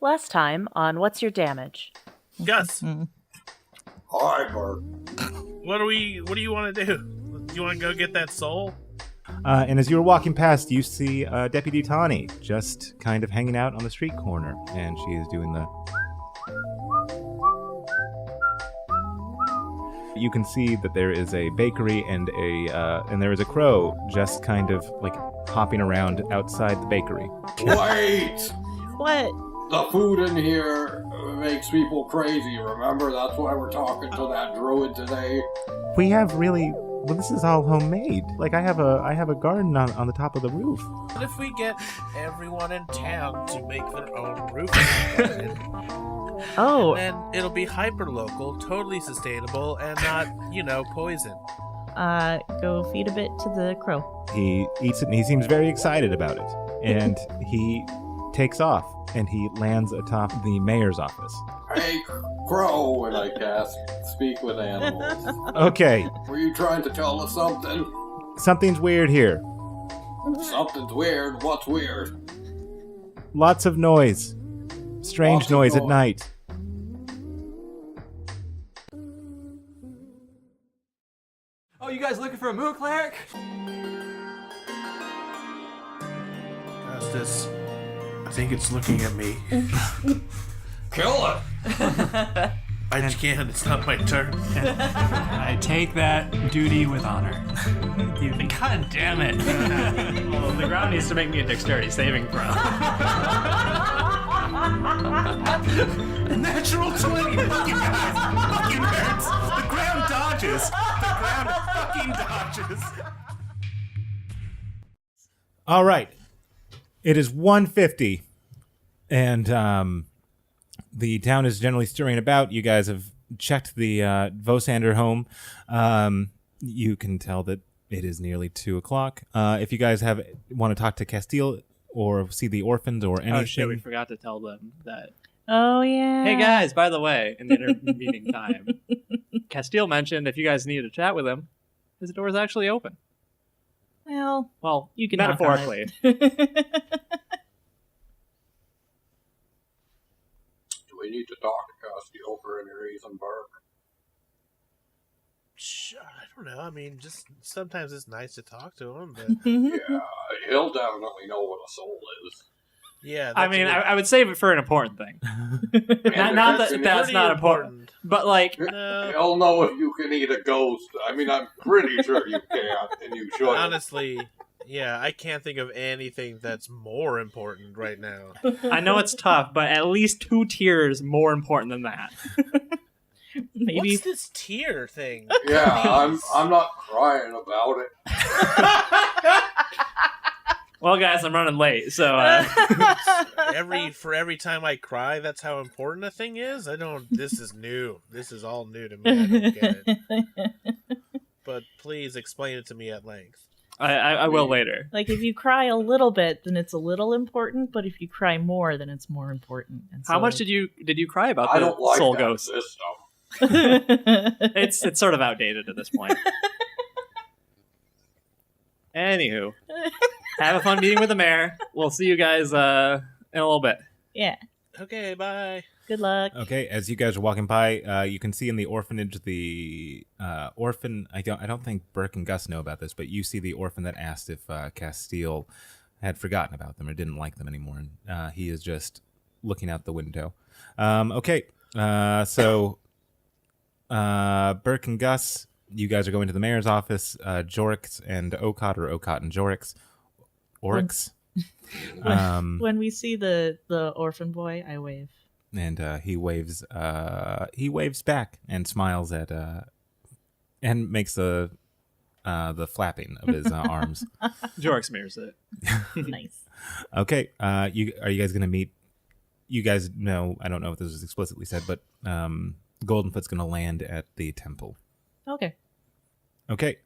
Last time on What's Your Damage? Gus, Hi, Burke. what do you want to do? Do you want to go get that soul? And as you were walking past, you see Deputy Tawny just kind of hanging out on the street corner, and she is doing the... You can see that there is a bakery and there is a crow just kind of like hopping around outside the bakery. Wait! What? The food in here makes people crazy, remember? That's why we're talking to that druid today. We have really... Well, this is all homemade. Like, I have a garden on the top of the roof. What if we get everyone in town to make their own rooftop garden? Oh, And it'll be hyper-local, totally sustainable, and not, poison. go feed a bit to the crow. He eats it, and he seems very excited about it. And he takes off, and he lands atop the mayor's office. Hey, crow, and I cast Speak with Animals. Okay, Were you trying to tell us something? something's weird here. Something's weird. What's weird? Lots of noise. Strange Lots of noise at noise. night. Oh, you guys looking for a moon cleric? Justice, I think it's looking at me. Kill it! I can't, it's not my turn. I take that duty with honor. God damn it. Well, the ground needs to make me a dexterity saving throw. A natural 20, you guys! Fucking nerds! The ground dodges! The ground fucking dodges! All right. It is 1:50, and the town is generally stirring about. You guys have checked the Vosander home. You can tell that it is nearly 2 o'clock. If you guys want to talk to Castille or see the orphans or anything... Oh shit, we forgot to tell them that. Oh, yeah. Hey guys, by the way, in the intervening time, Castille mentioned if you guys needed to chat with him, his door is actually open. Well, you can metaphorically. Do we need to talk to Castille for any reason, Burke? I don't know. I mean, just sometimes it's nice to talk to him, but Yeah, he'll definitely know what a soul is. yeah. I mean, I would save it for an important thing. And Not if that you that's can not important, but like, No, He'll know if you can eat a ghost. I mean, I'm pretty sure you can, and you should. honestly, yeah, I can't think of anything that's more important right now. I know it's tough, but at least 2 tiers more important than that. Maybe. What's this tier thing? Yeah, I'm not crying about it. Well, guys, I'm running late, so For every time I cry, that's how important a thing is? This is new. This is all new to me. I don't get it. But please explain it to me at length. I will later. Like, if you cry a little bit, then it's a little important, but if you cry more, then it's more important. And How much did you cry about I the don't like soul that ghost? system. It's sort of outdated at this point. Anywho, have a fun meeting with the mayor. We'll see you guys in a little bit. Yeah. Okay, bye. Good luck. Okay, as you guys are walking by, you can see in the orphanage the orphan. I don't think Burke and Gus know about this, but you see the orphan that asked if Castille had forgotten about them or didn't like them anymore, and he is just looking out the window. Okay, so Burke and Gus, you guys are going to the mayor's office. Jorrix and Okaat, or Okaat and Jorrix, Oryx. When we see the orphan boy, I wave. And he waves back and smiles at and makes the flapping of his arms. Jorrix mirrors it. Nice. Okay, are you guys gonna meet? You guys know, I don't know if this was explicitly said, but Goldenfoot's gonna land at the temple. Okay. Okay,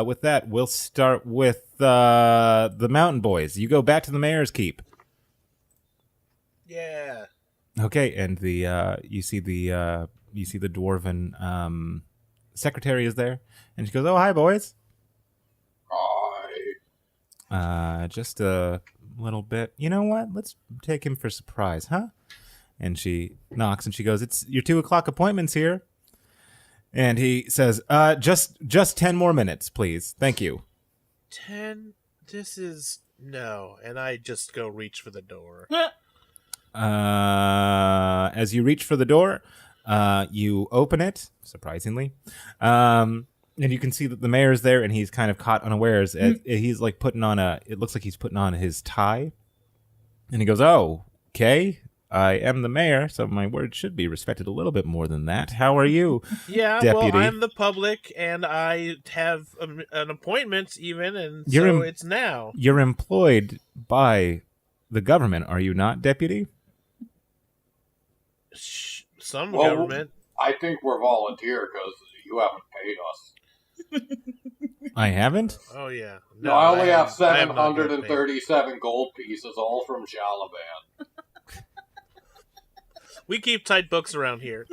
with that, we'll start with the Mountain Boys. You go back to the Mayor's Keep. Yeah. Okay, and you see the dwarven secretary is there, and she goes, "Oh, hi, boys." Hi. Just a little bit. You know what? Let's take him for surprise, huh? And she knocks and she goes, "It's your 2:00 appointment's here." And he says, just 10 more minutes, please. Thank you." 10? This is... No. And I just go reach for the door. As you reach for the door, you open it, surprisingly. And you can see that the mayor's there, and he's kind of caught unawares. He's like it looks like he's putting on his tie. And he goes, "Oh, okay. I am the mayor, so my word should be respected a little bit more than that. How are you, Yeah, deputy?" well, I'm the public, and I have an appointment even, and it's now. You're employed by the government, are you not, deputy? Some government. I think we're volunteer because you haven't paid us. I haven't? Oh, yeah. No, I only have I have not been paid. 737 gold pieces, all from Jalaban. We keep tight books around here.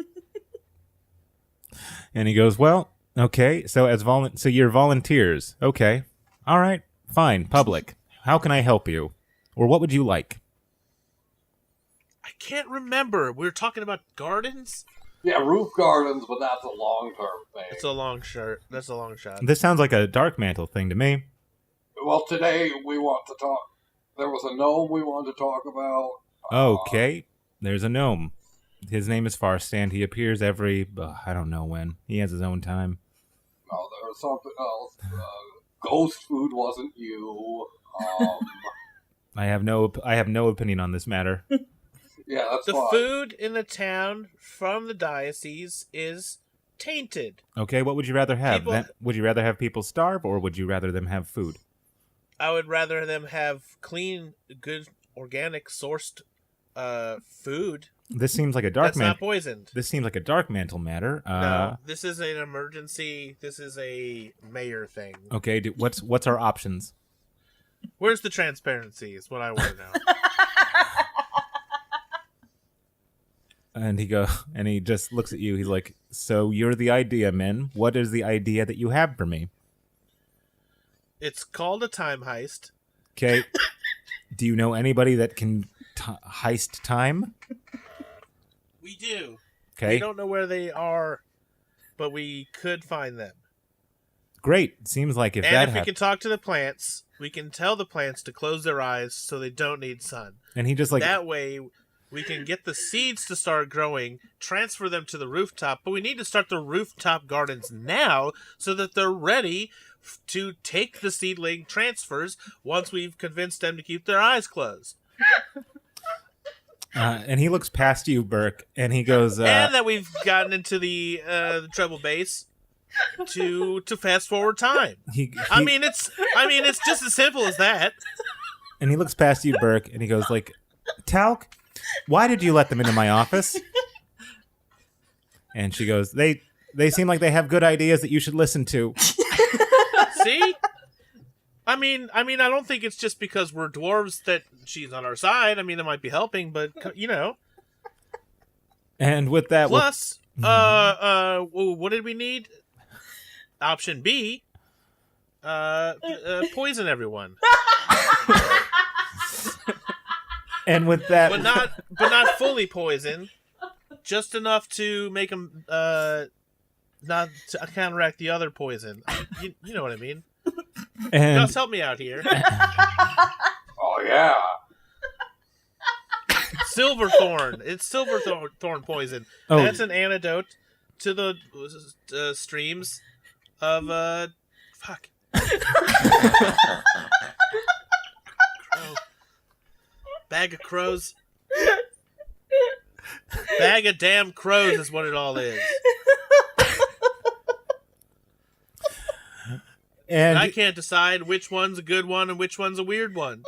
And he goes, "Well, okay, so so you're volunteers. Okay. All right, fine, public. How can I help you? Or what would you like?" I can't remember. We were talking about gardens? Yeah, roof gardens, but that's a long-term thing. It's a long shot. That's a long shot. This sounds like a dark mantle thing to me. Well, today we want to talk... There was a gnome we wanted to talk about. Okay, there's a gnome. His name is Farstan. He appears every, I don't know when. He has his own time. No, there was something else. Ghost food wasn't you. I have no opinion on this matter. Yeah, that's The fine. food in the town from the diocese is tainted. Okay, what would you rather have? People- Would you rather have people starve, or would you rather them have food? I would rather them have clean, good, organic, sourced food. This seems like a dark That's not poisoned. This seems like a dark mantle matter. No, this is an emergency. This is a mayor thing. Okay, what's our options? Where's the transparency is what I want to know. And he just looks at you. He's like, "So you're the idea man. What is the idea that you have for me?" It's called a time heist. Okay. Do you know anybody that can heist time? We do. Okay. We don't know where they are, but we could find them. Great. Seems like if we can talk to the plants, we can tell the plants to close their eyes so they don't need sun. And he just like that way we can get the seeds to start growing, transfer them to the rooftop, but we need to start the rooftop gardens now so that they're ready to take the seedling transfers once we've convinced them to keep their eyes closed. And he looks past you, Burke, and he goes, and that we've gotten into the treble bass to fast forward time. I mean, it's just as simple as that. And he looks past you, Burke, and he goes like, "Talc, why did you let them into my office?" And she goes, They seem like they have good ideas that you should listen to." See? I mean, I don't think it's just because we're dwarves that she's on our side. I mean, it might be helping, but you know. And with that, plus, what did we need? Option B, poison everyone. And with that, but not fully poison, just enough to make them not to counteract the other poison. You know what I mean? And Gus, help me out here. Oh yeah. Silverthorn. It's silverthorn poison. Oh. That's an antidote to the streams of fuck. Crow. Bag of crows. Bag of damn crows is what it all is. And I can't decide which one's a good one and which one's a weird one.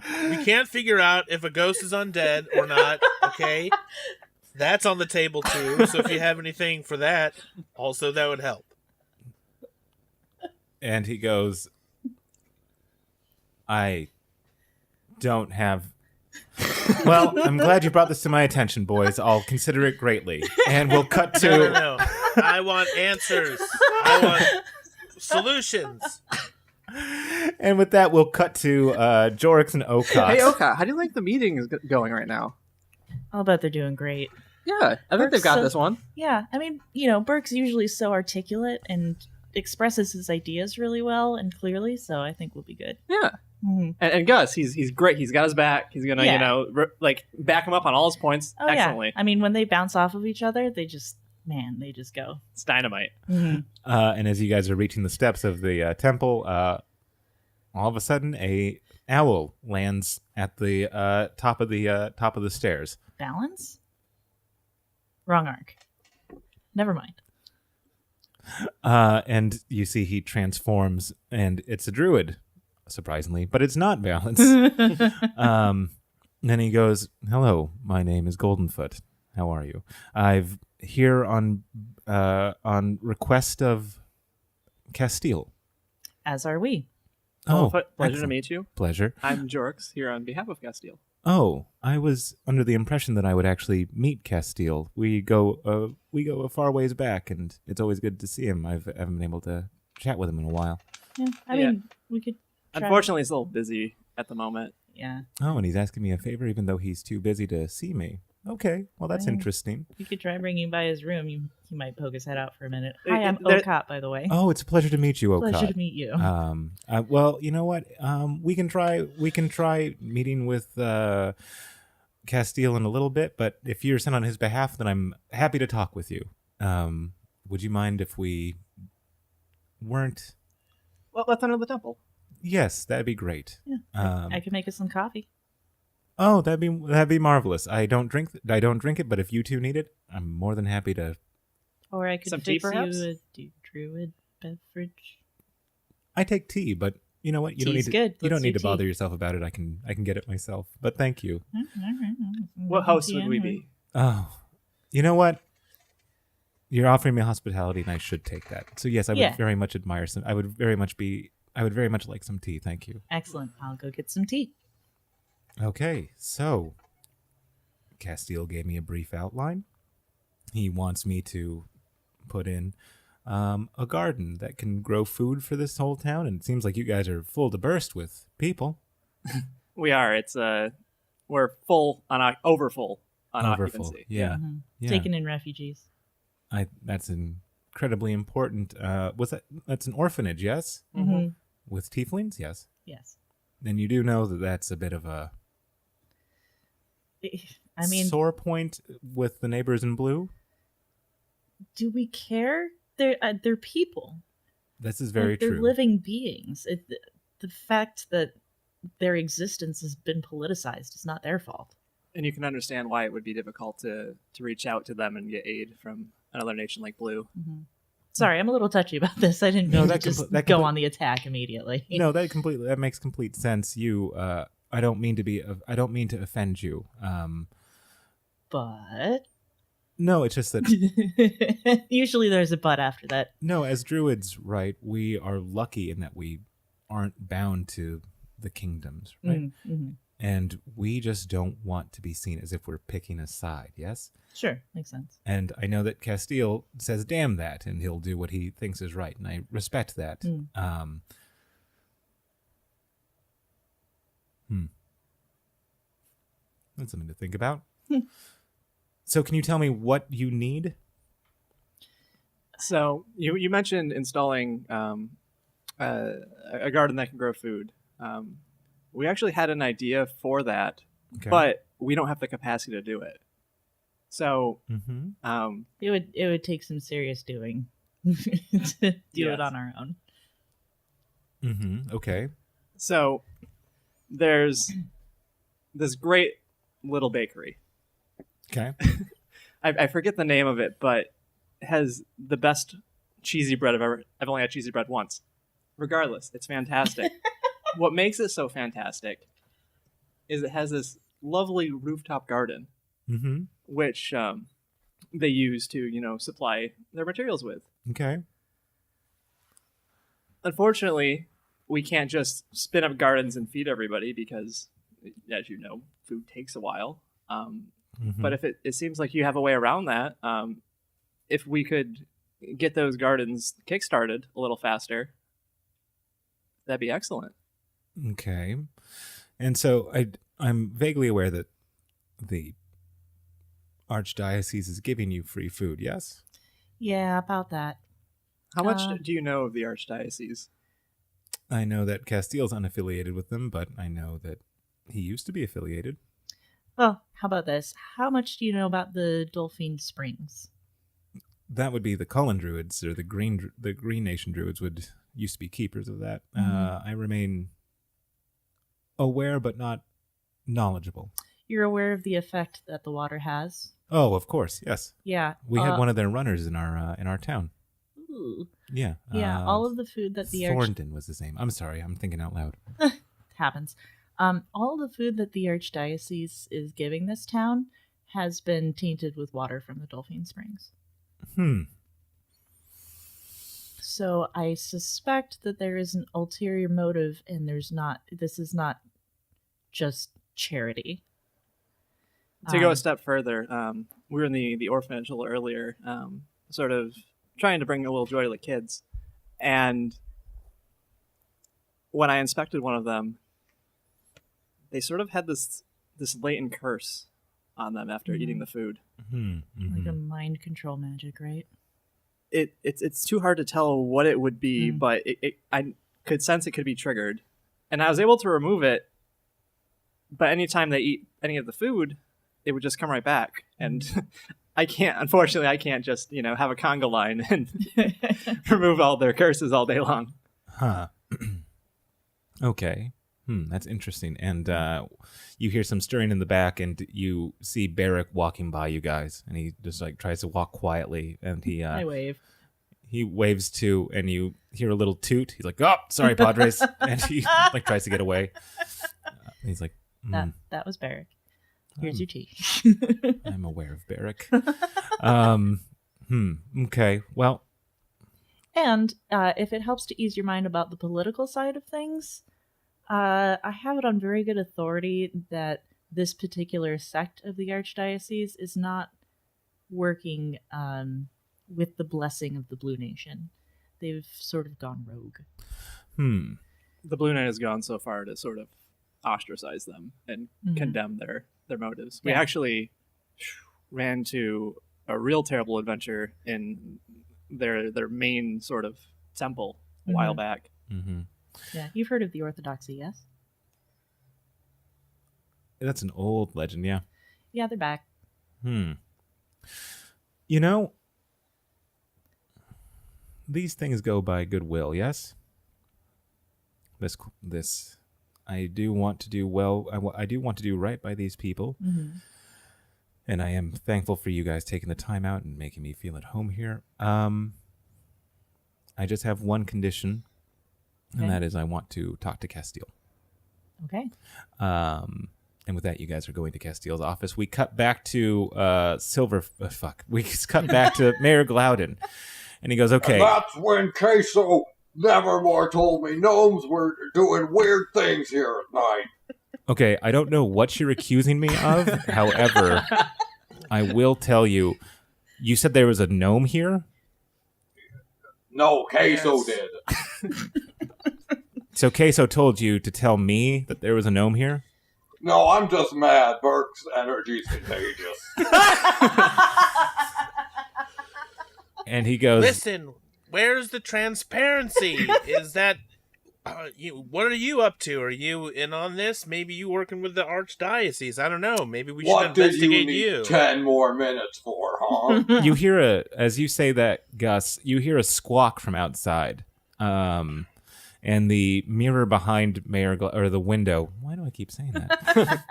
We can't figure out if a ghost is undead or not, okay? That's on the table too, so if you have anything for that, also that would help. And he goes, "I don't have..." "Well, I'm glad you brought this to my attention, boys. I'll consider it greatly." And we'll cut to... No. I want answers. I want solutions. And with that, we'll cut to Jorrix and Okaat. Hey, Okaat, how do you like the meeting is going right now? I'll bet they're doing great. Yeah, I think they've got this one. Yeah, I mean, Burke's usually so articulate and expresses his ideas really well and clearly, so I think we'll be good. Yeah. Mm-hmm. And Gus, he's great. He's got his back. He's gonna, back him up on all his points excellently. Yeah. I mean, when they bounce off of each other, they just go. It's dynamite. Mm-hmm. And as you guys are reaching the steps of the temple, all of a sudden, a owl lands at the top of the stairs. Balance? Wrong arc. Never mind. And you see he transforms, and it's a druid, surprisingly, but it's not Balance. Then he goes, "Hello, my name is Goldenfoot. How are you? I've here on request of Castille." As are we. Pleasure to excellent. meet you. Pleasure. I'm Jorrix here on behalf of Castille. Oh, I was under the impression that I would actually meet Castille. We go a far ways back, and it's always good to see him. I haven't been able to chat with him in a while. Yeah, I mean, we could try. Unfortunately, he's a little busy at the moment. Yeah. Oh, and he's asking me a favor even though he's too busy to see me. Okay, well, that's interesting. You could try bringing him by his room. He might poke his head out for a minute. There- Hi, I'm Okaat, by the way. Oh, it's a pleasure to meet you, Okaat. Pleasure to meet you. Well, you know what? We can try meeting with Castille in a little bit, but if you're sent on his behalf, then I'm happy to talk with you. Would you mind if we weren't? Well, let's enter the temple. Yes, that'd be great. Yeah, I could make us some coffee. Oh, that'd be marvelous. I don't drink it, but if you two need it, I'm more than happy to. Or I could Some tea, fix perhaps? you a druid beverage. I take tea, but you know what? You Tea's good. You don't Let's need do to bother tea. yourself about it. I can get it myself. But thank you. What host would we be? Oh, you know what? You're offering me hospitality, and I should take that. So yes, I would Yeah. very much admire some. I would very much like some tea. Thank you. Excellent. I'll go get some tea. Okay, so Castille gave me a brief outline. He wants me to put in a garden that can grow food for this whole town, and it seems like you guys are full to burst with people. We are. It's we're full on overfull on Overfull, occupancy. yeah. Yeah. Taking in refugees. That's incredibly important. That's an orphanage, yes? Mm-hmm. With tieflings, yes. Yes. And you do know that that's a bit of a I mean, sore point with the neighbors in blue. do we care? They're people. This is very They're true. living beings. The fact that their existence has been politicized is not their fault. And you can understand why it would be difficult to reach out to them and get aid from another nation like Blue. Mm-hmm. Sorry, I'm a little touchy about this. I didn't No, mean that to just compl- that go compl- on the attack immediately. No, that makes complete sense. I don't mean to offend you. But No, it's just that usually there's a but after that. no, as druids, right, we are lucky in that we aren't bound to the kingdoms, right? Mm-hmm. And we just don't want to be seen as if we're picking a side, yes? Sure, makes sense. And I know that Castille says, damn that, and he'll do what he thinks is right, and I respect that. That's something to think about. So can you tell me what you need? So you mentioned installing a garden that can grow food. We actually had an idea for that, Okay. but we don't have the capacity to do it. So Mm-hmm. It would take some serious doing to do it Yes. on our own. Mm-hmm. Okay. So there's this great little bakery. Okay. I forget the name of it, but it has the best cheesy bread I've only had cheesy bread once. Regardless, it's fantastic. What makes it so fantastic is it has this lovely rooftop garden, Mm-hmm. which they use to, supply their materials with. Okay. Unfortunately, we can't just spin up gardens and feed everybody because, as you know, food takes a while. Mm-hmm. But if it seems like you have a way around that, if we could get those gardens kickstarted a little faster, that'd be excellent. Okay. And so I'm vaguely aware that the Archdiocese is giving you free food, yes? Yeah, about that. How much Uh, do you know of the Archdiocese? I know that Castille's unaffiliated with them, but I know that he used to be affiliated. Well, how about this? How much do you know about the Dolphin Springs? That would be the Cullen Druids, or the Green Nation Druids used to be keepers of that. I remain aware, but not knowledgeable. You're aware of the effect that the water has? Oh, of course, yes. Yeah. We had one of their runners in our town. Ooh. Yeah. Yeah, all of the food that the Thornton was his name. I'm sorry, I'm thinking out loud. happens. All the food that the Archdiocese is giving this town has been tainted with water from the Dolphin Springs. So I suspect that there is an ulterior motive, and this is not just charity. To go a step further, we were in the orphanage a little earlier, sort of trying to bring a little joy to the kids. And when I inspected one of them, they sort of had this latent curse on them after eating the food. Like a mind control magic, right? It's too hard to tell what it would be, but I could sense it could be triggered. And I was able to remove it, but anytime they eat any of the food, it would just come right back. And unfortunately, I can't just, have a conga line and remove all their curses all day long. Huh. Okay. That's interesting. And you hear some stirring in the back, and you see Barrick walking by you guys, and he just tries to walk quietly, and I wave. He waves too, and you hear a little toot. He's like, "Oh, sorry, Padres," and he tries to get away. And he's like, That was Barrick. Here's your tea. I'm aware of Barrick. Okay. Well. And if it helps to ease your mind about the political side of things, I have it on very good authority that this particular sect of the Archdiocese is not working with the blessing of the Blue Nation. They've sort of gone rogue. The Blue Knight has gone so far to sort of ostracize them and condemn their motives. We actually ran to a real terrible adventure in their main sort of temple a while back. Yeah, you've heard of the Orthodoxy, yes? That's an old legend, yeah. Yeah, they're back. These things go by goodwill, yes? This, I do want to do well. I do want to do right by these people. And I am thankful for you guys taking the time out and making me feel at home here. I just have one condition, and that is I want to talk to Castille. Okay. And with that, you guys are going to Castille's office. We cut back to We cut back to Mayor Glouden, and he goes, "Okay." And that's when Queso Nevermore told me gnomes were doing weird things here at night. Okay, I don't know what you're accusing me of. However, I will tell you. You said there was a gnome here? No, Queso did. So Queso told you to tell me that there was a gnome here? No, I'm just mad. Burke's energy's contagious. And he goes, Listen, where's the transparency? Is that what are you up to? Are you in on this? Maybe you working with the Archdiocese? I don't know. Maybe we should What did investigate you need 10 more minutes for, huh? you hear as you say that, Gus, you hear a squawk from outside. And the mirror behind or the window. Why do I keep saying that?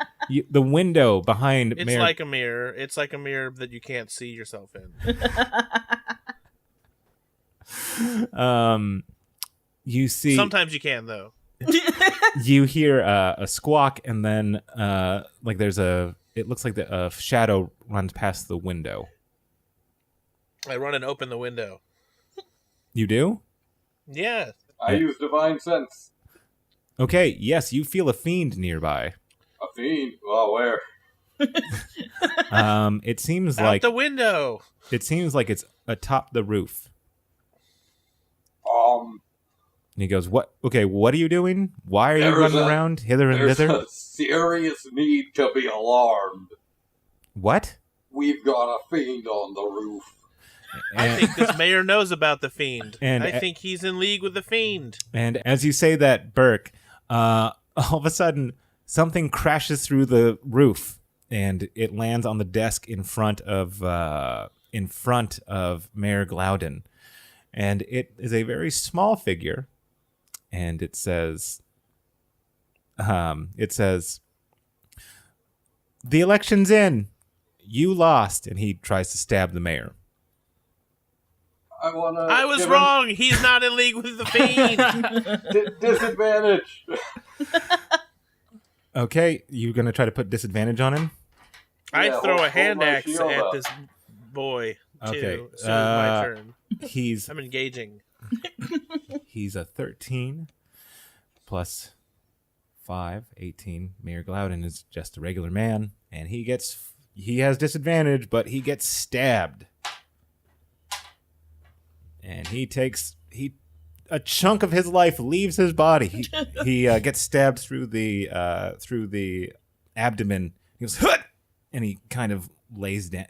The window behind it's Mayor. like a mirror. It's like a mirror that you can't see yourself in. You see. Sometimes you can, though. You hear a squawk, and then it looks like a shadow runs past the window. I run and open the window. You do? Yeah. I use divine sense. Okay, yes, you feel a fiend nearby. A fiend? Well, where? It seems Out like the window. It seems like it's atop the roof. And he goes, "What? Okay, what are you doing? Why are you running around hither and There's thither?" a serious need to be alarmed. What? We've got a fiend on the roof. I think this mayor knows about the fiend. And- I think he's in league with the fiend. And as you say that, Burke, all of a sudden something crashes through the roof, and it lands on the desk in front of Mayor Glouden, and it is a very small figure, and it says, "The election's in. You lost," and he tries to stab the mayor. I was wrong. He's not in league with the fiend. Disadvantage. Okay, you gonna try to put disadvantage on him? I'd throw a hand my axe shield at up. this boy, too. Okay, As soon as my turn. He's I'm engaging. He's a 13 plus 5, 18. Mayor Glouden is just a regular man, and he has disadvantage, but he gets stabbed. And a chunk of his life leaves his body. He gets stabbed through the abdomen. He goes, "Hut!" And he kind of lays down.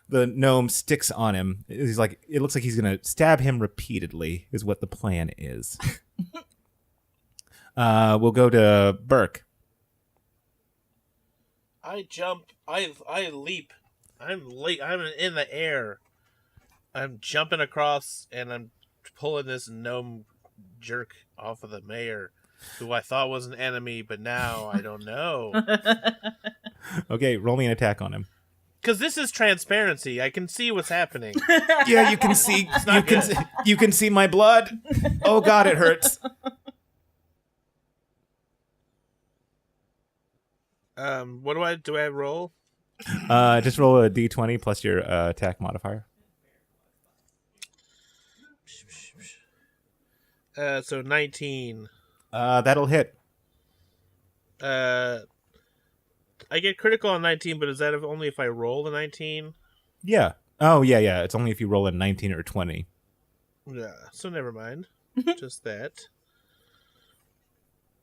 The gnome sticks on him. He's like, it looks like he's gonna stab him repeatedly. Is what the plan is. We'll go to Burke. I jump. I leap. I'm in the air. I'm jumping across, and I'm pulling this gnome jerk off of the mayor, who I thought was an enemy, but now I don't know. Okay, roll me an attack on him. Because this is transparency. I can see what's happening. Yeah, you can see. You can see my blood. Oh God, it hurts. What do I roll? Just roll a d20 plus your attack modifier. So 19. That'll hit. I get critical on 19, but is that only if I roll the 19? Yeah. Oh, yeah. It's only if you roll a 19 or 20. Yeah, so never mind. Just that.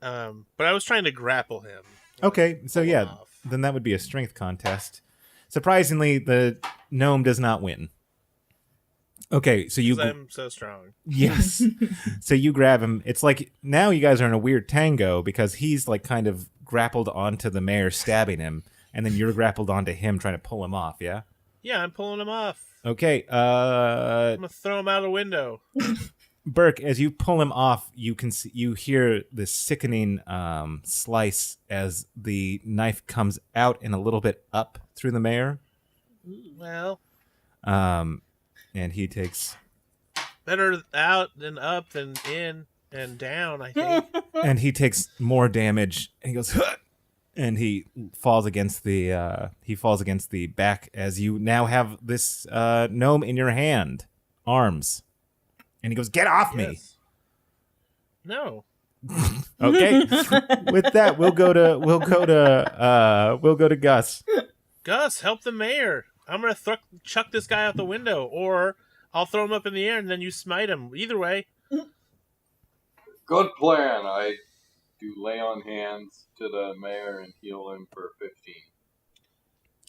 But I was trying to grapple him. Okay, so Pull yeah, him off. then that would be a strength contest. Surprisingly, the gnome does not win. Okay, so 'Cause I'm so strong. yes. So you grab him. It's like now you guys are in a weird tango because he's like kind of grappled onto the mayor stabbing him, and then you're grappled onto him trying to pull him off, yeah? Yeah, I'm pulling him off. Okay, I'm gonna throw him out a window. Burke, as you pull him off, you hear this sickening slice as the knife comes out and a little bit up through the mayor. Well, And he takes better out than up than in and down, I think. more damage, and he goes, "Huh!" And he falls against the back as you now have this gnome in your hand, arms, and he goes, "Get off me!" Yes. No. Okay. With that, we'll go to Gus. Gus, help the mayor. I'm gonna chuck this guy out the window, or I'll throw him up in the air and then you smite him. Either way. Good plan. I do lay on hands to the mayor and heal him for 15.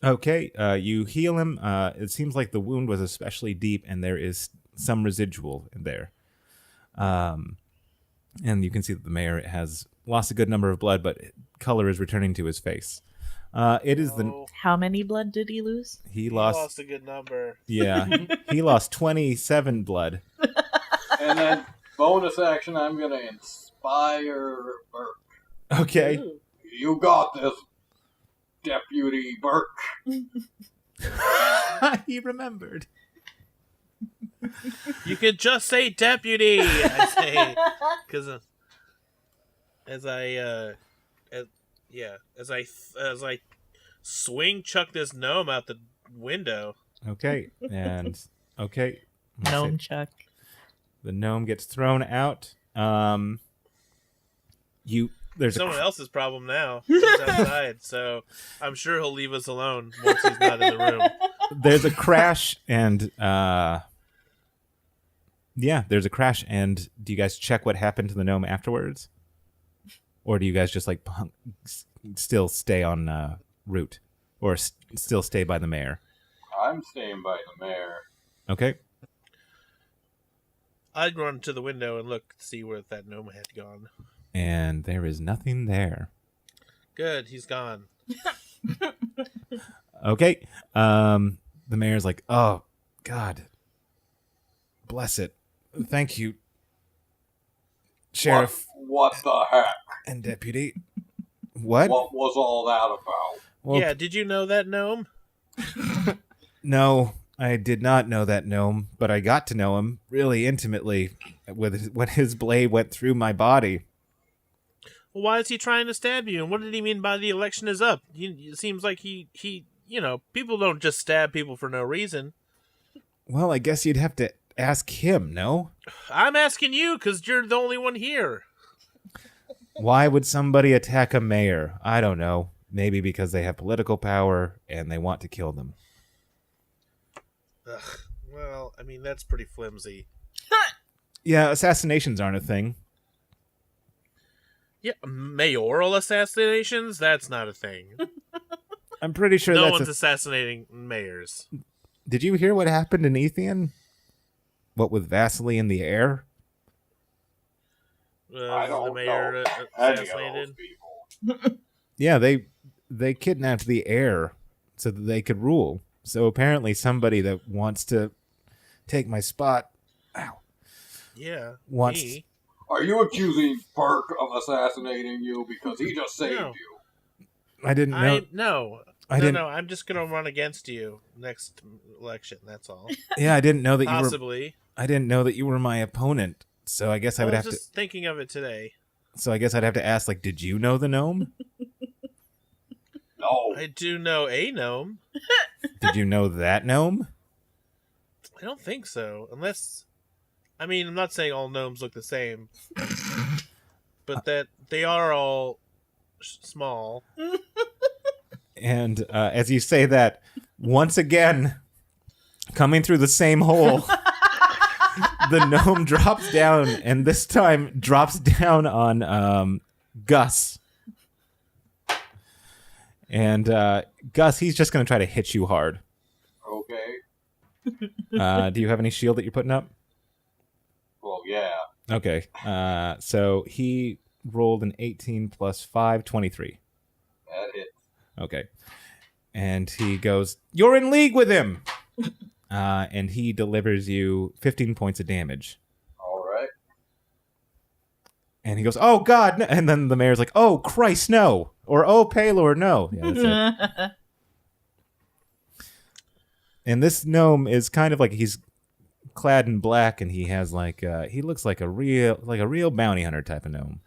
Okay, you heal him. It seems like the wound was especially deep, and there is some residual in there. And you can see that the mayor has lost a good number of blood, but color is returning to his face. It is How many blood did he lose? he Lost lost. a good number. Yeah, he lost 27 blood. And then bonus action, I'm going to inspire Burke. Okay. Ooh. You got this, Deputy Burke. He remembered. You could just say deputy, I say, because as I swing chuck this gnome out the window. Okay, and okay. Let's Gnome see. Chuck. The gnome gets thrown out. There's Someone else's problem now. He's outside, so I'm sure he'll leave us alone once he's not in the room. there's a crash, and Yeah, there's a crash, and do you guys check what happened to the gnome afterwards? Or do you guys just, like, still stay on route? Or still stay by the mayor? I'm staying by the mayor. Okay. I'd run to the window and look to see where that gnome had gone. And there is nothing there. Good, he's gone. Okay. The mayor's like, oh, God. Bless it. Thank you, Sheriff What the heck? and Deputy. What? What was all that about? Well, Yeah, did you know that gnome? no, I did not know that gnome, but I got to know him really intimately when his blade went through my body. Well, why is he trying to stab you? And what did he mean by the election is up? It seems like he, people don't just stab people for no reason. Well, I guess you'd have to ask him, no? I'm asking you because you're the only one here. Why would somebody attack a mayor? I don't know. Maybe because they have political power and they want to kill them. Ugh, well, I mean, that's pretty flimsy. Yeah, assassinations aren't a thing. Yeah, mayoral assassinations? That's not a thing. I'm pretty sure No that's one's assassinating mayors. Did you hear what happened in Ethian? What with Vasily in the air? I don't The mayor know. assassinated. People. Yeah, they kidnapped the heir so that they could rule. So apparently somebody that wants to take my spot Yeah, wants me. Are you accusing Burke of assassinating you because he just saved No. you? I didn't know. No. I didn't. No, I'm just gonna run against you next election. That's all. Yeah, I didn't know that you were. Possibly. I didn't know that you were my opponent. So I guess I would I have was just thinking of it today. So I guess I'd have to ask, like, did you know the gnome? No. I do know a gnome. Did you know that gnome? I don't think so, unless. I mean, I'm not saying all gnomes look the same, but that they are all small. And as you say that, once again, coming through the same hole, the gnome drops down, and this time drops down on Gus. And Gus, he's just going to try to hit you hard. Okay. Do you have any shield that you're putting up? Well, yeah. Okay. So he rolled an 18 plus 5, 23. That hit. Okay. And he goes, "You're in league with him!" And he delivers you 15 points of damage. All right. And he goes, "Oh, God!" No. And then the mayor's like, "Oh, Christ, no!" Or, "Oh, Paylor, no!" Yeah, that's it. And this gnome is kind of like he's clad in black, and he has like he looks like a real bounty hunter type of gnome.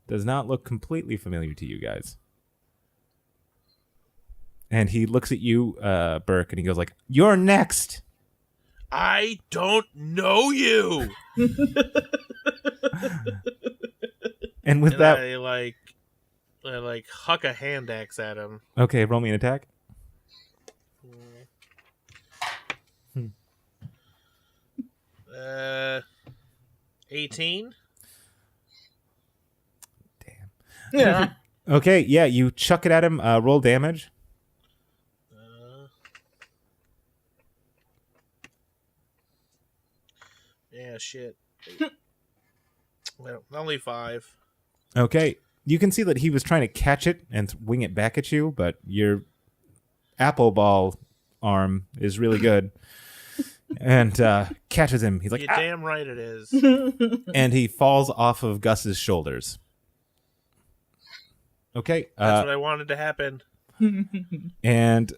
Does not look completely familiar to you guys. And he looks at you, Burke, and he goes like, "You're next." I don't know you. And with And that, I huck a hand axe at him. okay, roll me an attack. 18. Damn. Yeah. Okay, yeah, you chuck it at him. Roll damage. Yeah, shit. Well, only 5. Okay, you can see that he was trying to catch it and wing it back at you, but your apple ball arm is really good. And catches him. He's like, You're "Ah!" damn right it is. And he falls off of Gus's shoulders. Okay. That's what I wanted to happen. And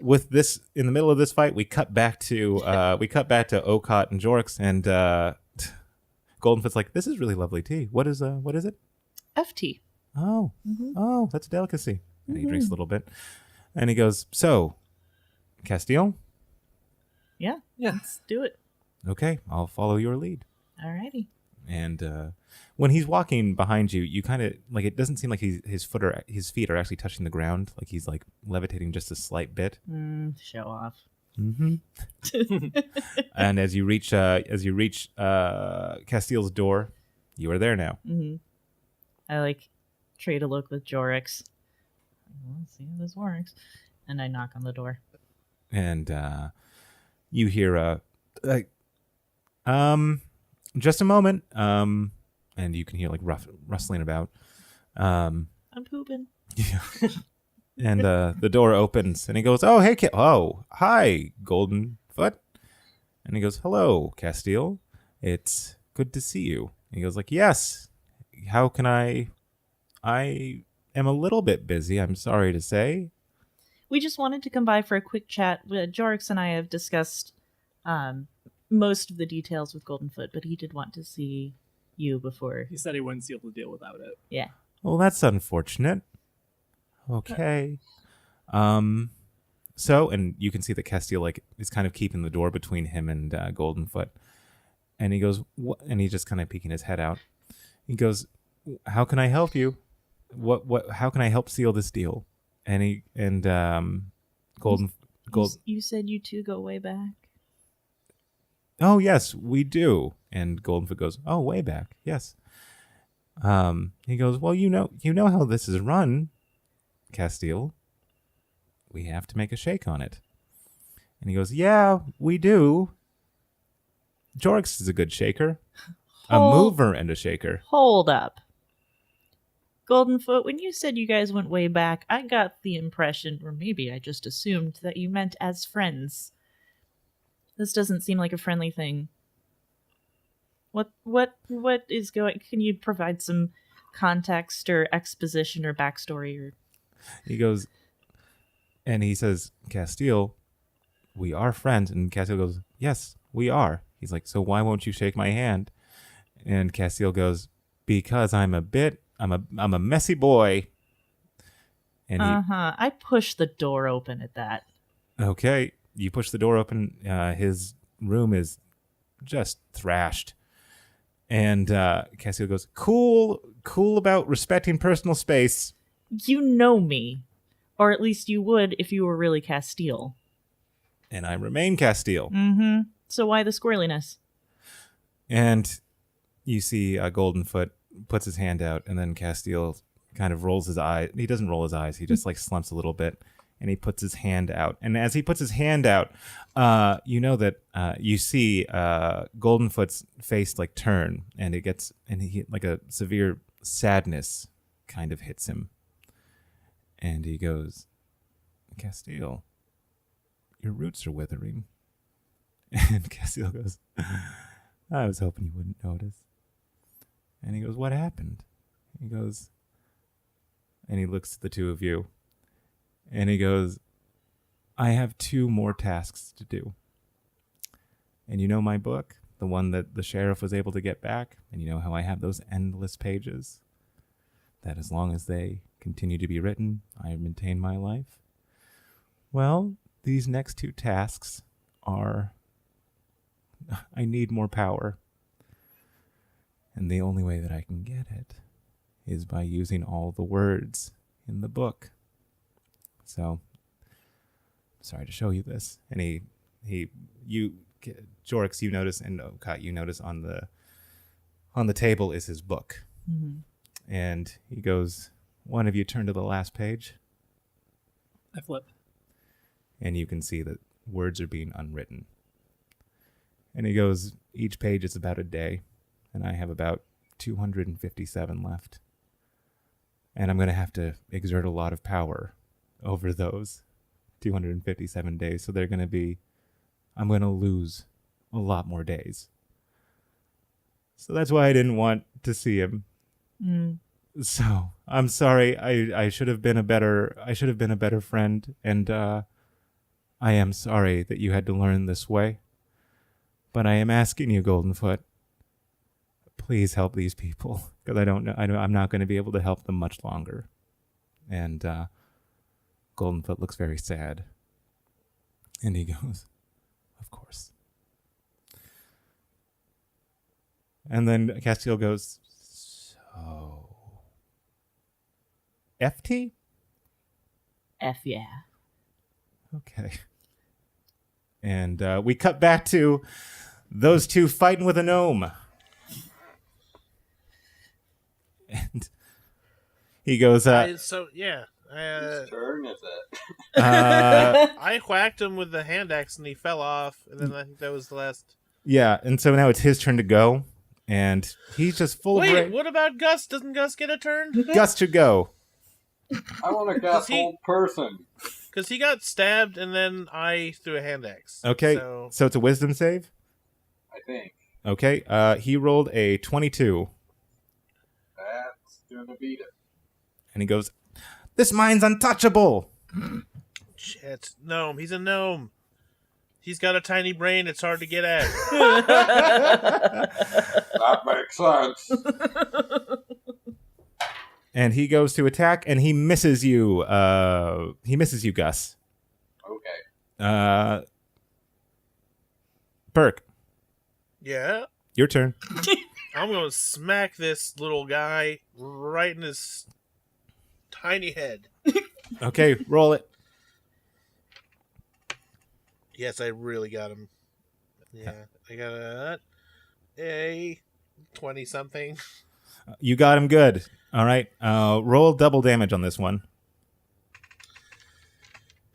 with this in the middle of this fight, we cut back to Okaat and Jorrix, and Goldenfoot's like, "This is really lovely tea. What is it? FT. Oh, oh, that's a delicacy." And he drinks a little bit, and he goes, "So, Castille, Yeah. Let's do it. okay, I'll follow your lead." Alrighty. And when he's walking behind you, you kind of like it doesn't seem like his feet are actually touching the ground. Like he's like levitating just a slight bit. Show off. Mm-hmm. And as you reach Castille's door, you are there now. Mm-hmm. I like trade a look with Jorrix. Let's see if this works. And I knock on the door. And you hear like, just a moment. And you can hear like rustling about. I'm pooping. Yeah. And the door opens, and he goes, "Oh, hey, oh, hi, Golden Foot." And he goes, "Hello, Castille. It's good to see you." And he goes, like, "Yes. How can I am a little bit busy. I'm sorry to say." We just wanted to come by for a quick chat. Jorrix and I have discussed most of the details with Goldenfoot, but he did want to see you before. He said he wouldn't seal the deal without it. Yeah. Well, that's unfortunate. Okay. So, and you can see that Castille like is kind of keeping the door between him and Goldenfoot. And he goes, and he's just kind of peeking his head out. He goes, "How can I help you? How can I help seal this deal?" And Gold. You said you two go way back. "Oh yes, we do." And Goldenfoot goes, "Oh, way back, yes." He goes, "Well, you know how this is run, Castille. We have to make a shake on it." And he goes, "Yeah, we do. Jorrix is a good shaker, a mover and a shaker." Hold up. Goldenfoot, when you said you guys went way back, I got the impression, or maybe I just assumed, that you meant as friends. This doesn't seem like a friendly thing. What is going? Can you provide some context or exposition or backstory? Or He goes, and he says, "Castille, we are friends." And Castille goes, "Yes, we are." He's like, "So why won't you shake my hand?" And Castille goes, "Because I'm a messy boy." And I pushed the door open at that. Okay, you push the door open. His room is just thrashed. And Castille goes, cool about respecting personal space. You know me. Or at least you would if you were really Castille. And I remain Castille. Mm-hmm. So why the squirreliness? And you see Goldenfoot puts his hand out, and then Castille kind of rolls his eye. He doesn't roll his eyes. He just like slumps a little bit, and he puts his hand out. And as he puts his hand out, you know that you see Goldenfoot's face like turn, and he like a severe sadness kind of hits him. And he goes, "Castille, your roots are withering." And Castille goes, "I was hoping you wouldn't notice." And he goes, "What happened?" He goes, and he looks at the two of you, and he goes, "I have 2 more tasks to do. And you know my book, the one that the sheriff was able to get back, and you know how I have those endless pages, that as long as they continue to be written, I maintain my life? Well, these next 2 tasks are, I need more power. And the only way that I can get it is by using all the words in the book. So, sorry to show you this." And Jorrix, you notice, and Okaat, you notice on the table is his book. Mm-hmm. And he goes, "One of you turn to the last page." I flip. And you can see that words are being unwritten. And he goes, "Each page is about a day, and I have about 257 left. And I'm going to have to exert a lot of power over those 257 days. So I'm going to lose a lot more days. So that's why I didn't want to see him. Mm. So I'm sorry. I should have been a better friend. And I am sorry that you had to learn this way. But I am asking you, Goldenfoot, please help these people, because I'm not going to be able to help them much longer." And Goldenfoot looks very sad. And he goes, "Of course." And then Castille goes, "So, FT? F yeah. Okay." And we cut back to those two fighting with a gnome. And he goes, Whose turn is it? I whacked him with the hand axe and he fell off, and then I think that was the last. yeah, and so now it's his turn to go, and he's just full of Wait, what about Gus? Doesn't Gus get a turn? Gus should go. I want to guess old person. Because he got stabbed, and then I threw a hand axe. Okay, So so it's a wisdom save? I think Okay, he rolled a 22, that's gonna beat it. and he goes, "This mine's untouchable!" shit, gnome. He's a gnome. He's got a tiny brain. It's hard to get at. That makes sense. And he goes to attack, and he misses you. He misses you, Gus. Okay. Burke, Yeah. your turn. I'm gonna smack this little guy right in his tiny head. Okay, roll it. Yes, I really got him. Yeah, I got a 20-something. You got him good. All right, roll double damage on this one.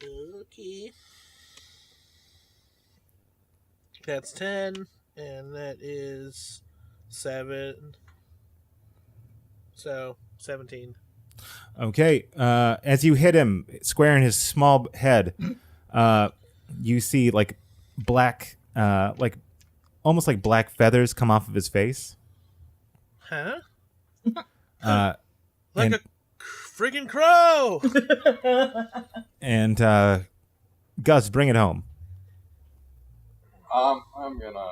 Okay. That's 10, and that is 7. So, 17. Okay, as you hit him square in his small head, you see like black, like almost like black feathers come off of his face. Huh? Like Like a friggin' crow! and Gus, bring it home. I'm gonna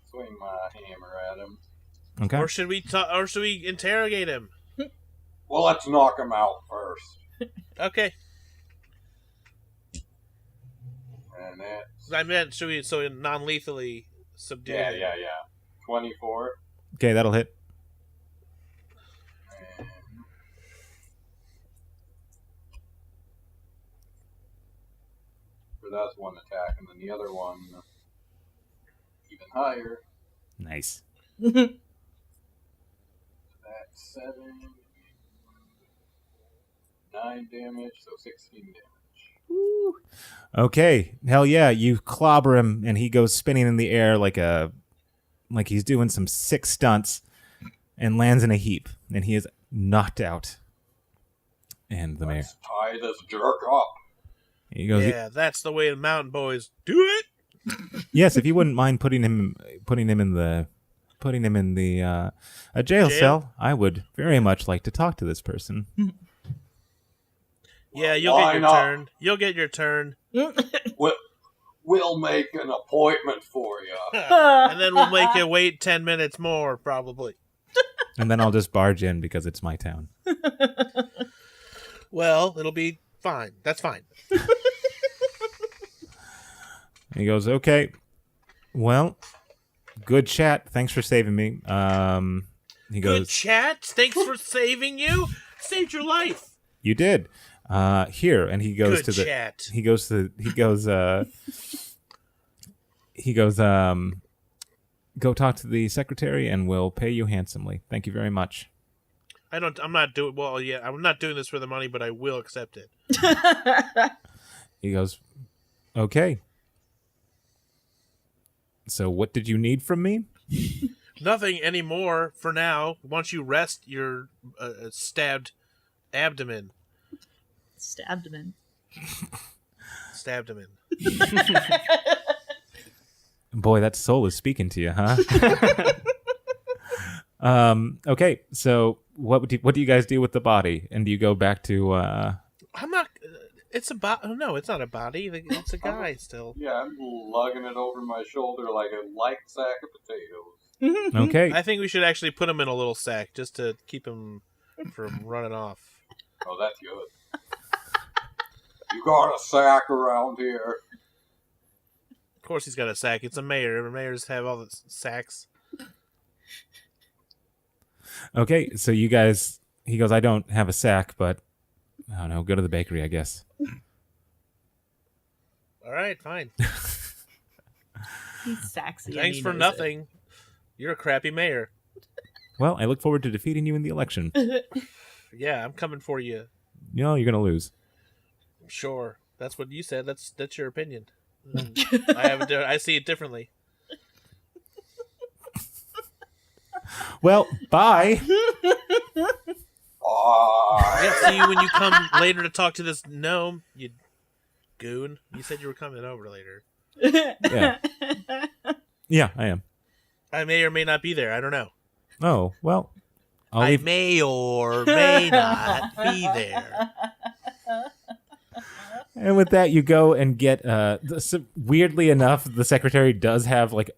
swing my hammer at him. Okay. Or should we interrogate him? Well, let's knock him out first. Okay. And that's I meant, should we non-lethally subdue yeah. him? 24. Okay, that'll hit. And so that's one attack, and then the other one even higher. Nice. That's 7, 9 damage, so 16 damage. Okay, hell yeah! You clobber him, and he goes spinning in the air like he's doing some sick stunts, and lands in a heap, and he is knocked out. And the mayor, Let's tie this jerk up. he goes, Yeah, that's the way the mountain boys do it. "Yes, if you wouldn't mind putting him in the a jail cell, I would very much like to talk to this person." Yeah, you'll Why get your not? turn. You'll get your turn. We'll make an appointment for you. And then we'll make you wait 10 minutes more, probably. And then I'll just barge in because it's my town. Well, it'll be fine. That's fine. And he goes, "Okay, well, good chat. Thanks for saving me." He Good goes, chat. Thanks for saving you. Saved your life. "You did. Here," and he goes Good to the. chat. He goes. Go talk to the secretary, and we'll pay you handsomely. Thank you very much. I'm not doing well. Yeah, I'm not doing this for the money, but I will accept it. He goes, "Okay. So what did you need from me?" Nothing anymore for now. Once you rest your stabbed abdomen. Stabbed him in. Stabbed him in. Boy, that soul is speaking to you, huh? Okay, so what do you guys do with the body? And do you go back to? I'm not. It's a body. No, it's not a body. It's a guy still. Yeah, I'm lugging it over my shoulder like a light sack of potatoes. Okay, I think we should actually put him in a little sack just to keep him from running off. Oh, that's good. You got a sack around here? Of course, he's got a sack. It's a mayor. Mayors have all the sacks. okay. So you guys, he goes, "I don't have a sack, but I don't know. Go to the bakery, I guess." All right, fine. He's sexy. and Thanks he for knows nothing. You're a crappy mayor. Well, I look forward to defeating you in the election. Yeah, I'm coming for you. No, you're gonna lose. Sure. That's what you said. That's your opinion. I see it differently. Well, bye. Yeah, see you when you come later to talk to this gnome, you goon. You said you were coming over later. Yeah. Yeah, I am. I may or may not be there. I don't know. Oh, well. I may or may not be there. And with that, you go and get. Weirdly enough, the secretary does have like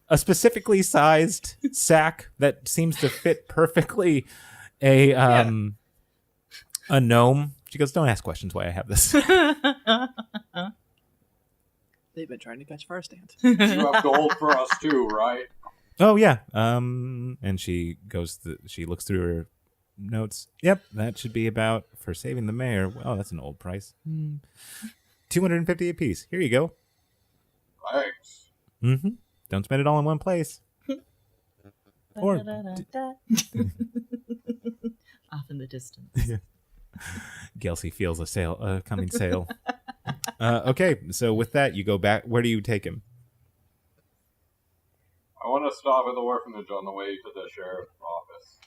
a specifically sized sack that seems to fit perfectly a gnome. She goes, "Don't ask questions why I have this." They've been trying to catch Farstand. You have gold for us too, right? Oh yeah. And she goes. She looks through her notes. Yep, that should be about for saving the mayor. Well, that's an old price. 250 apiece. Here you go. Thanks. Mm-hmm. Don't spend it all in one place. Or off in the distance. Gelsey feels a coming sale. Okay, so with that, you go back. Where do you take him? I want to stop at the orphanage on the way to the sheriff's office.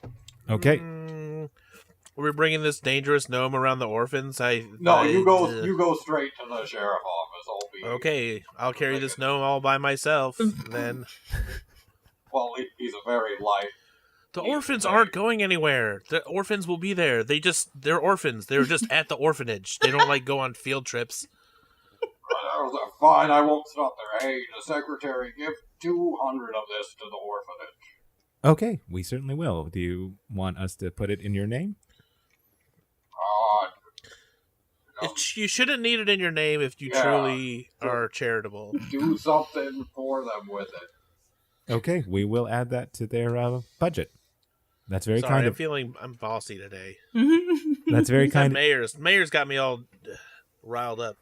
Okay. We're bringing this dangerous gnome around the orphans. No, you go straight to the sheriff's office. I'll be Okay, I'll carry this gnome all by myself. Then well, he's a very light. the orphans aren't going anywhere. The orphans will be there. They're orphans. They're just at the orphanage. They don't go on field trips. Fine, I won't stop there. Hey, the secretary, give 200 of this to the orphanage. Okay, we certainly will. Do you want us to put it in your name? You shouldn't need it in your name if you truly are charitable. Do something for them with it. Okay, we will add that to their budget. That's very kind of. I'm bossy today. That's very kind. Mayor's got me all riled up.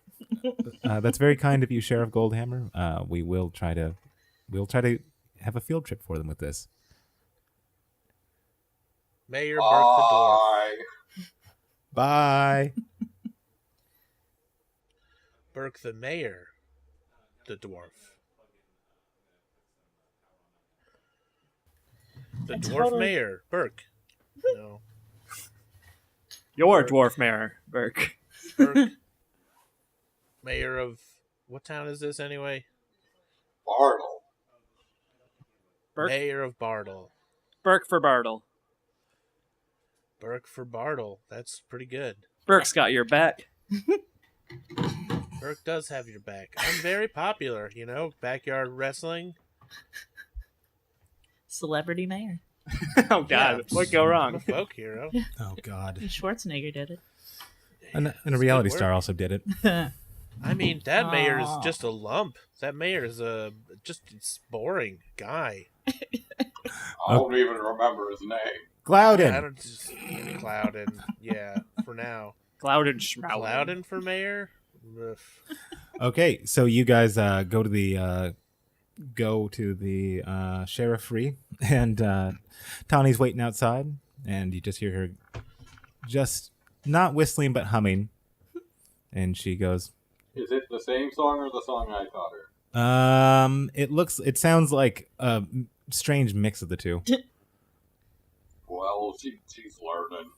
That's very kind of you, Sheriff Goldhammer. We'll try to have a field trip for them with this. Mayor Burke the dwarf. Bye. Burke the mayor, the dwarf. The dwarf mayor, Burke. No. Your dwarf mayor, Burke. Burke. Mayor of... What town is this anyway? Bartoll. Burke? Mayor of Bartoll. Burke for Bartoll. Burke for Bartoll. That's pretty good. Burke's got your back. Burke does have your back. I'm very popular, backyard wrestling. Celebrity mayor. Oh, God. What go I'm a wrong? folk hero. Oh God. Schwarzenegger did it. And a reality star also did it. I mean, that mayor is just a lump. That mayor is it's boring guy. I don't even remember his name. Clouden. I don't just Clouden. Yeah, for now. Clouden Schmouden. Clouden for mayor. Ugh. Okay, so you guys go to the sheriffry, and Tawny's waiting outside, and you just hear her just not whistling but humming, and she goes, Is it the same song or the song I taught her? it sounds like a strange mix of the two. Well, she's learning.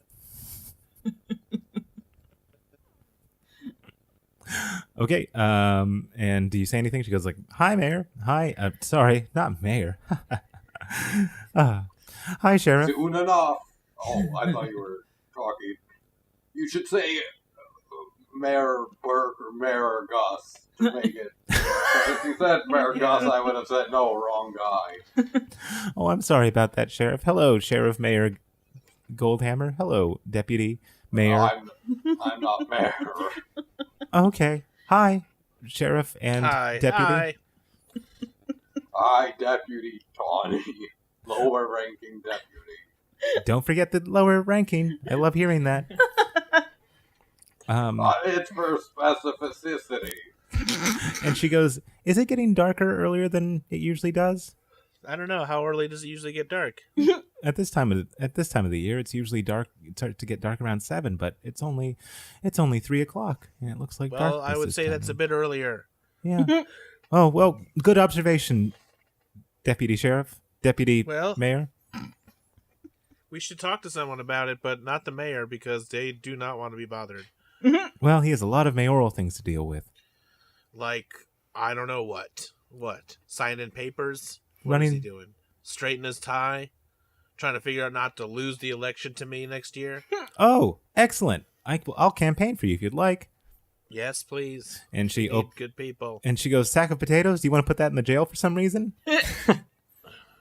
Okay, and do you say anything? She goes like, "Hi, Mayor. Hi, sorry, not Mayor. Hi, Sheriff." Soon enough. Oh, I thought you were talking. You should say Mayor Burke or Mayor Gus to make it. If you said Mayor Gus, I would have said, no, wrong guy. Oh, I'm sorry about that, Sheriff. Hello, Sheriff Mayor Goldhammer. Hello, Deputy Mayor. I'm not Mayor. Okay. Hi, Sheriff and Hi. Deputy. Hi. Hi, Deputy Tawny. Lower ranking deputy. Don't forget the lower ranking. I love hearing that. It's for specificity. And she goes, "Is it getting darker earlier than it usually does?" I don't know. How early does it usually get dark? At this time of the year, it's usually dark. It starts to get dark around 7, but it's only 3:00, and it looks like Well, darkness I would is say that's a coming. bit earlier. Yeah. Oh well, good observation, Deputy Sheriff, Deputy Well- Mayor. We should talk to someone about it, but not the mayor because they do not want to be bothered. Well, he has a lot of mayoral things to deal with. Like, I don't know what. What? Signing papers? What Running- is he doing? Straighten his tie? Trying to figure out not to lose the election to me next year? Oh, excellent! I'll campaign for you if you'd like. Yes, please. And she Need good people. and she goes, "Sack of potatoes. Do you want to put that in the jail for some reason?" Yeah,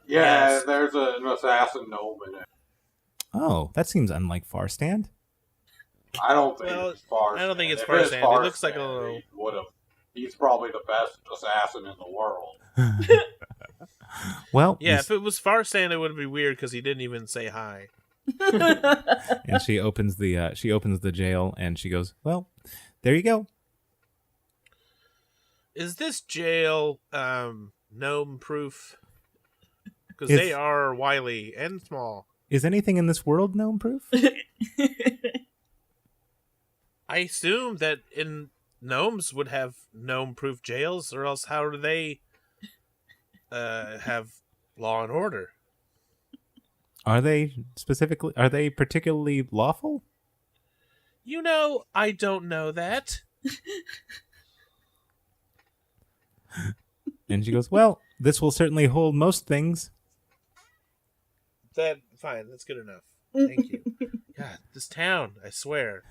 Yes. there's an assassin gnome in it. Oh, that seems unlike Farstand. I don't think Well, it's Farstand. I don't think it's If it's Farstand. It looks like a Farstand, little- he would've- He's probably the best assassin in the world. Well, Yeah, if it was Farstand, it would be weird because he didn't even say hi. and she opens the jail and she goes, "Well, there you go." Is this jail gnome proof? Because It's- they are wily and small. Is anything in this world gnome proof? I assume that gnomes would have gnome proof jails, or else how do they have law and order? Are they particularly lawful? You know, I don't know that. And she goes, "Well, this will certainly hold most things." Fine, that's good enough. Thank you. God, this town, I swear.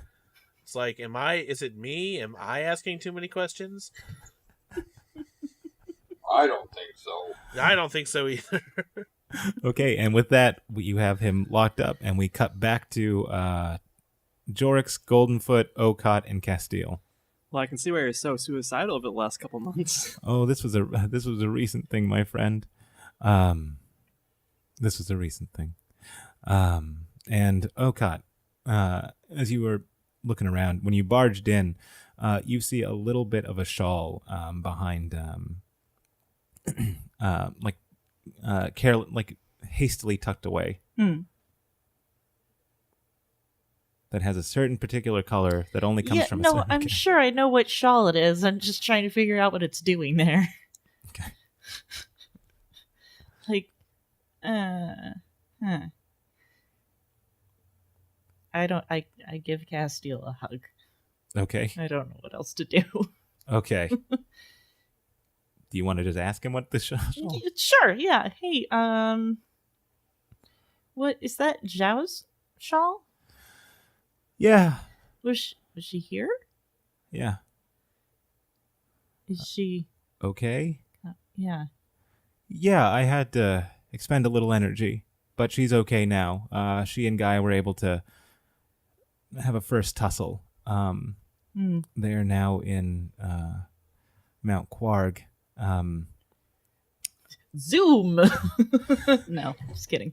It's like, is it me? Am I asking too many questions? I don't think so. I don't think so either. Okay, and with that, you have him locked up, and we cut back to Jorrix, Goldenfoot, Okaat, and Castille. Well, I can see why you're so suicidal over the last couple months. Oh, this was a recent thing, my friend. This was a recent thing. And Okaat, as you were looking around, when you barged in, you see a little bit of a shawl behind, hastily tucked away. That has a certain particular color that only comes from a certain I'm sure I know what shawl it is. I'm just trying to figure out what it's doing there. Okay. Like, I give Castille a hug. Okay. I don't know what else to do. Okay. Do you want to just ask him what the shawl? Sure, yeah. Hey, what is that? Zhao's shawl? Yeah. Was she here? Yeah. Is she? Okay. Yeah. Yeah, I had to expend a little energy, but she's okay now. She and Guy were able to have a first tussle. They are now in Mount Quarg. Zoom. No, just kidding.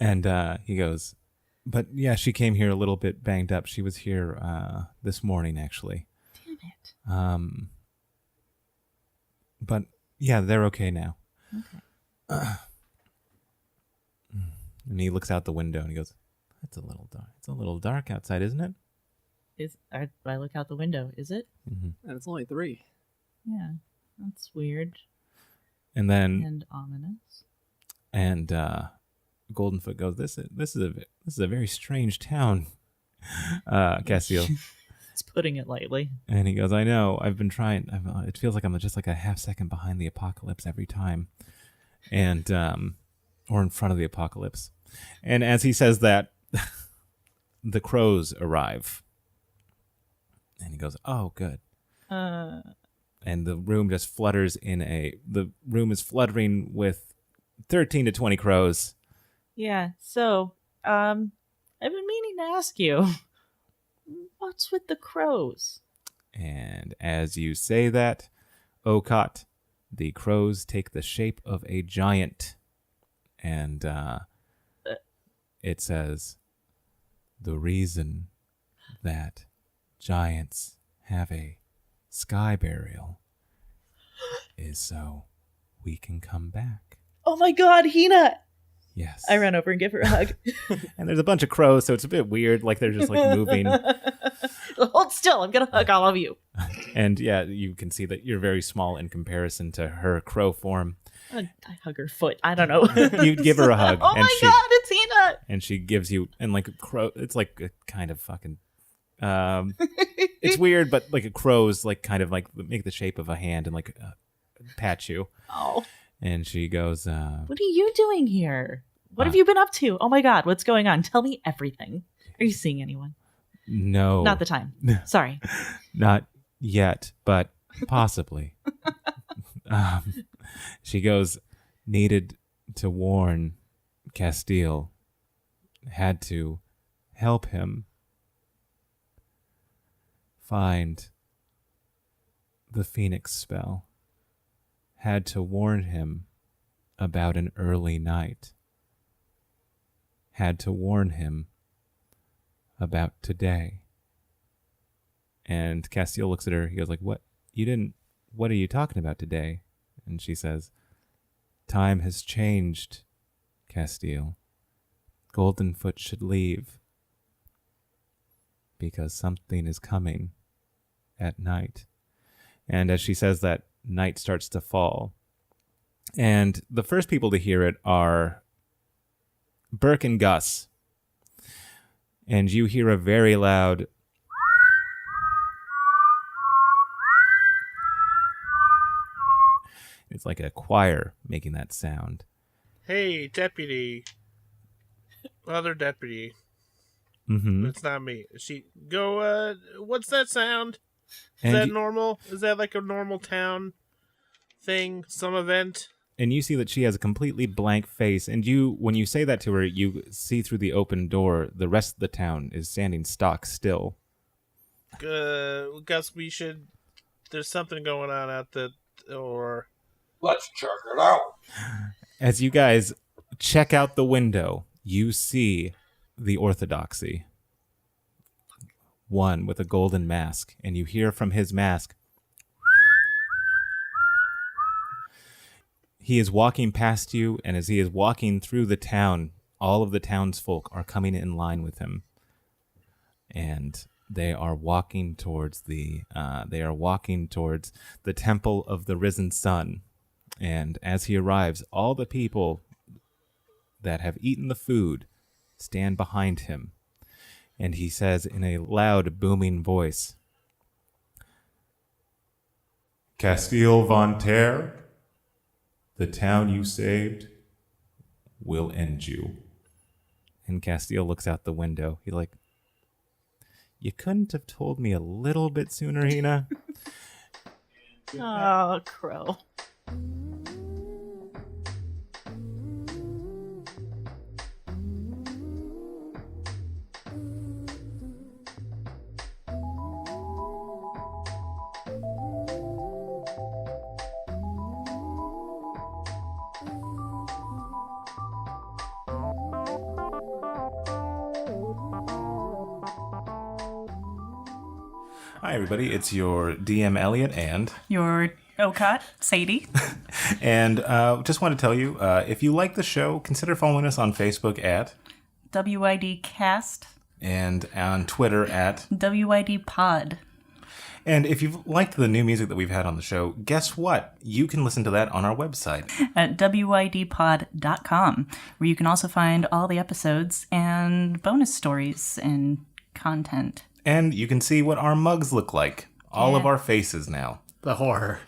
And he goes, but yeah, she came here a little bit banged up. She was here this morning, actually. Damn it. But yeah, they're okay now. Okay. And he looks out the window and he goes, "It's a little dark. It's a little dark outside, isn't it?" I look out the window. Is it? Mm-hmm. And it's only 3. Yeah, that's weird And then and ominous. and Goldenfoot goes, "This is a very strange town, Castille." It's putting it lightly. And he goes, "I know. I've been trying. It feels like I'm just like a half second behind the apocalypse every time, and or in front of the apocalypse." And as he says that, the crows arrive, and he goes, "Oh, good." And the room just flutters the room is fluttering with 13 to 20 crows. Yeah. So, I've been meaning to ask you, what's with the crows? And as you say that, Okaat, the crows take the shape of a giant. And it says, "The reason that giants have a sky burial is so we can come back. Oh my God, Hina! Yes. I ran over and give her a hug. And there's a bunch of crows, so it's a bit weird. Like they're just like moving. Hold still. I'm going to hug all of you. And yeah, you can see that you're very small in comparison to her crow form. I hug her foot. I don't know. You give her a hug. Oh and my God, it's Hina! And she gives you, and like a crow, it's like a kind of fucking, it's weird, but like a crow's like kind of like make the shape of a hand and like pat you. Oh. And she goes, What are you doing here? What have Uh, you been up to? Oh my God, what's going on? Tell me everything. Are you seeing anyone? no. Not the time. Sorry. Not yet, but possibly. She goes, needed to warn Castille, had to help him find the Phoenix spell, had to warn him about an early night, had to warn him about today. And Castille looks at her. He goes like, what are you talking about today? And she says, time has changed, Castille. Goldenfoot should leave because something is coming at night. And as she says that, night starts to fall. And the first people to hear it are Burke and Gus. And you hear a very loud it's like a choir making that sound. Hey, deputy. Other deputy. Mm-hmm. It's not me. She go, what's that sound? Is And that you, normal? Is that like a normal town thing? Some event? and you see that she has a completely blank face. And you, when you say that to her, you see through the open door the rest of the town is standing stock still. Gus, we should... There's something going on out the... Or... Let's check it out. As you guys check out the window, you see the Orthodoxy. One with a golden mask. And you hear from his mask, he is walking past you, and as he is walking through the town, all of the townsfolk are coming in line with him. And they are walking towards the temple of the risen sun. And as he arrives, all the people that have eaten the food stand behind him. And he says in a loud, booming voice, Castille von Terre, the town you saved will end you. And Castille looks out the window. He's like, you couldn't have told me a little bit sooner, Hina? Oh, crow. Hi, everybody. It's your DM, Elliot, and... Your Okaat, Sadie. And just want to tell you, if you like the show, consider following us on Facebook at... WID Cast. And on Twitter at... WID Pod. And if you've liked the new music that we've had on the show, guess what? You can listen to that on our website. At WIDpod.com, where you can also find all the episodes and bonus stories and content. And you can see what our mugs look like. All of our faces now. The horror.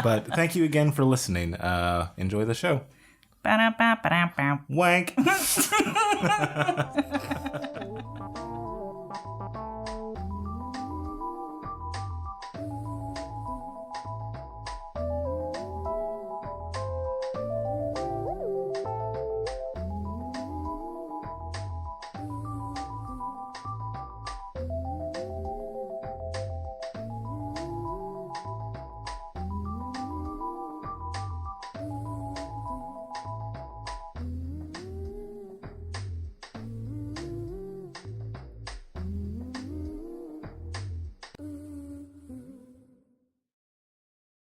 But thank you again for listening. Enjoy the show. Ba-da-ba-ba-da-ba. Wank.